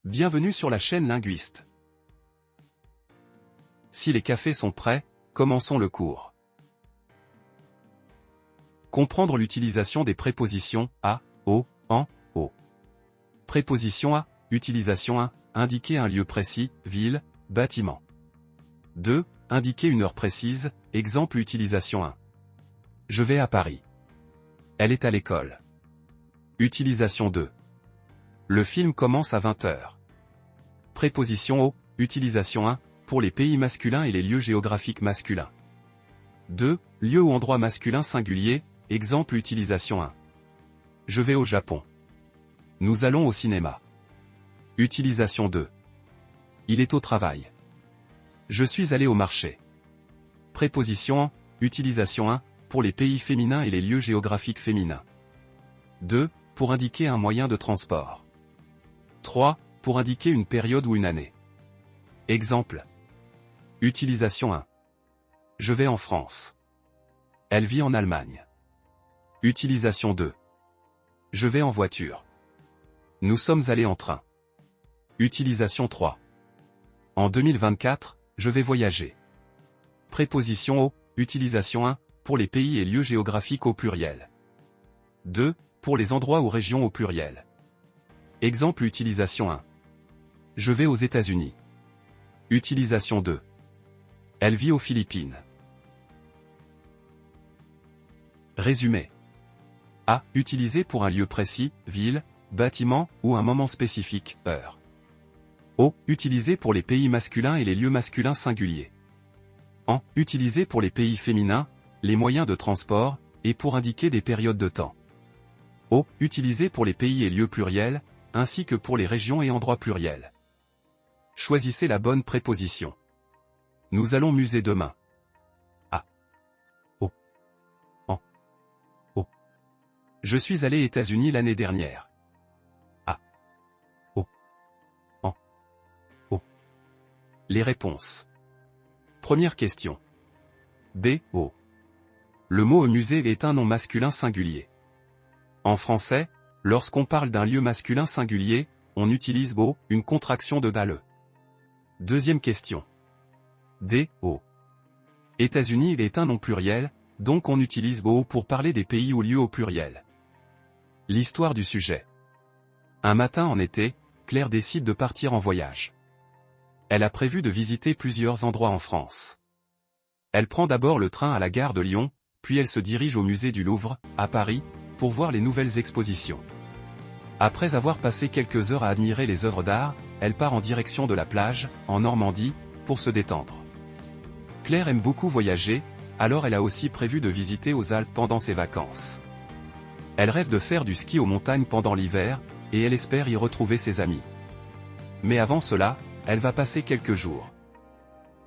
Bienvenue sur la chaîne Linguiste. Si les cafés sont prêts, commençons le cours. Comprendre l'utilisation des prépositions à, au, en, au. Préposition à, utilisation 1, indiquer un lieu précis, ville, bâtiment. 2. Indiquer une heure précise, exemple utilisation 1. Je vais à Paris. Elle est à l'école. Utilisation 2. Le film commence à 20h. Préposition au, utilisation 1, pour les pays masculins et les lieux géographiques masculins. 2. Lieu ou endroit masculin singulier, exemple utilisation 1. Je vais au Japon. Nous allons au cinéma. Utilisation 2. Il est au travail. Je suis allé au marché. Préposition en, utilisation 1, pour les pays féminins et les lieux géographiques féminins. 2. Pour indiquer un moyen de transport. 3. Pour indiquer une période ou une année. Exemple. Utilisation 1. Je vais en France. Elle vit en Allemagne. Utilisation 2. Je vais en voiture. Nous sommes allés en train. Utilisation 3. En 2024, je vais voyager. Préposition au, utilisation 1, pour les pays et lieux géographiques au pluriel. 2. Pour les endroits ou régions au pluriel. Exemple utilisation 1. Je vais aux États-Unis. Utilisation 2. Elle vit aux Philippines. Résumé. A. Utilisé pour un lieu précis, ville, bâtiment, ou un moment spécifique, heure. O. Utilisé pour les pays masculins et les lieux masculins singuliers. En. Utilisé pour les pays féminins, les moyens de transport, et pour indiquer des périodes de temps. O. Utilisé pour les pays et lieux pluriels, ainsi que pour les régions et endroits pluriels. Choisissez la bonne préposition. Nous allons muser demain. A. O. En. O. Je suis allé aux États-Unis l'année dernière. A. O. En. O. Les réponses. Première question. B. O. Le mot musée est un nom masculin singulier. En français, lorsqu'on parle d'un lieu masculin singulier, on utilise o, une contraction de le. Deuxième question. D. O. États-Unis est un nom pluriel, donc on utilise o pour parler des pays ou lieux au pluriel. L'histoire du sujet. Un matin en été, Claire décide de partir en voyage. Elle a prévu de visiter plusieurs endroits en France. Elle prend d'abord le train à la gare de Lyon, puis elle se dirige au musée du Louvre, à Paris, pour voir les nouvelles expositions. Après avoir passé quelques heures à admirer les œuvres d'art, elle part en direction de la plage, en Normandie, pour se détendre. Claire aime beaucoup voyager, alors elle a aussi prévu de visiter aux Alpes pendant ses vacances. Elle rêve de faire du ski aux montagnes pendant l'hiver, et elle espère y retrouver ses amis. Mais avant cela, elle va passer quelques jours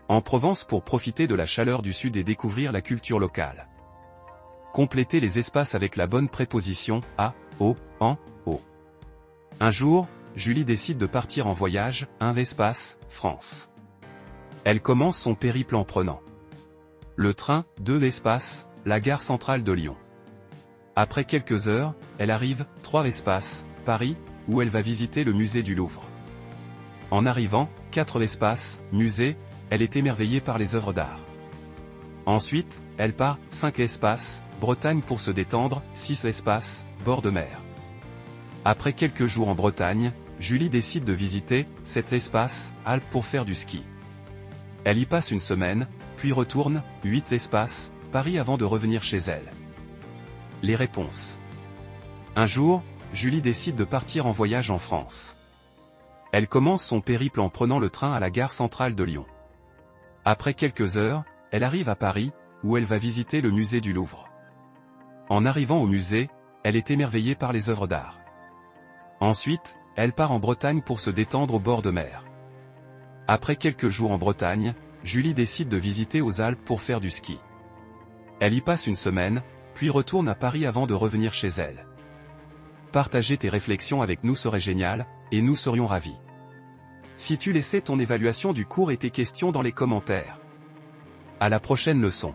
en Provence pour profiter de la chaleur du sud et découvrir la culture locale. Complétez les espaces avec la bonne préposition à, au, en, au. Un jour, Julie décide de partir en voyage, France. Elle commence son périple en prenant le train, la gare centrale de Lyon. Après quelques heures, elle arrive, Paris, où elle va visiter le musée du Louvre. En arrivant, musée, elle est émerveillée par les œuvres d'art. Ensuite, elle part, Bretagne pour se détendre, bord de mer. Après quelques jours en Bretagne, Julie décide de visiter, Alpes pour faire du ski. Elle y passe une semaine, puis retourne, Paris avant de revenir chez elle. Les réponses. Un jour, Julie décide de partir en voyage en France. Elle commence son périple en prenant le train à la gare centrale de Lyon. Après quelques heures, elle arrive à Paris, où elle va visiter le musée du Louvre. En arrivant au musée, elle est émerveillée par les œuvres d'art. Ensuite, elle part en Bretagne pour se détendre au bord de mer. Après quelques jours en Bretagne, Julie décide de visiter aux Alpes pour faire du ski. Elle y passe une semaine, puis retourne à Paris avant de revenir chez elle. Partager tes réflexions avec nous serait génial, et nous serions ravis. Si tu laissais ton évaluation du cours et tes questions dans les commentaires. À la prochaine leçon.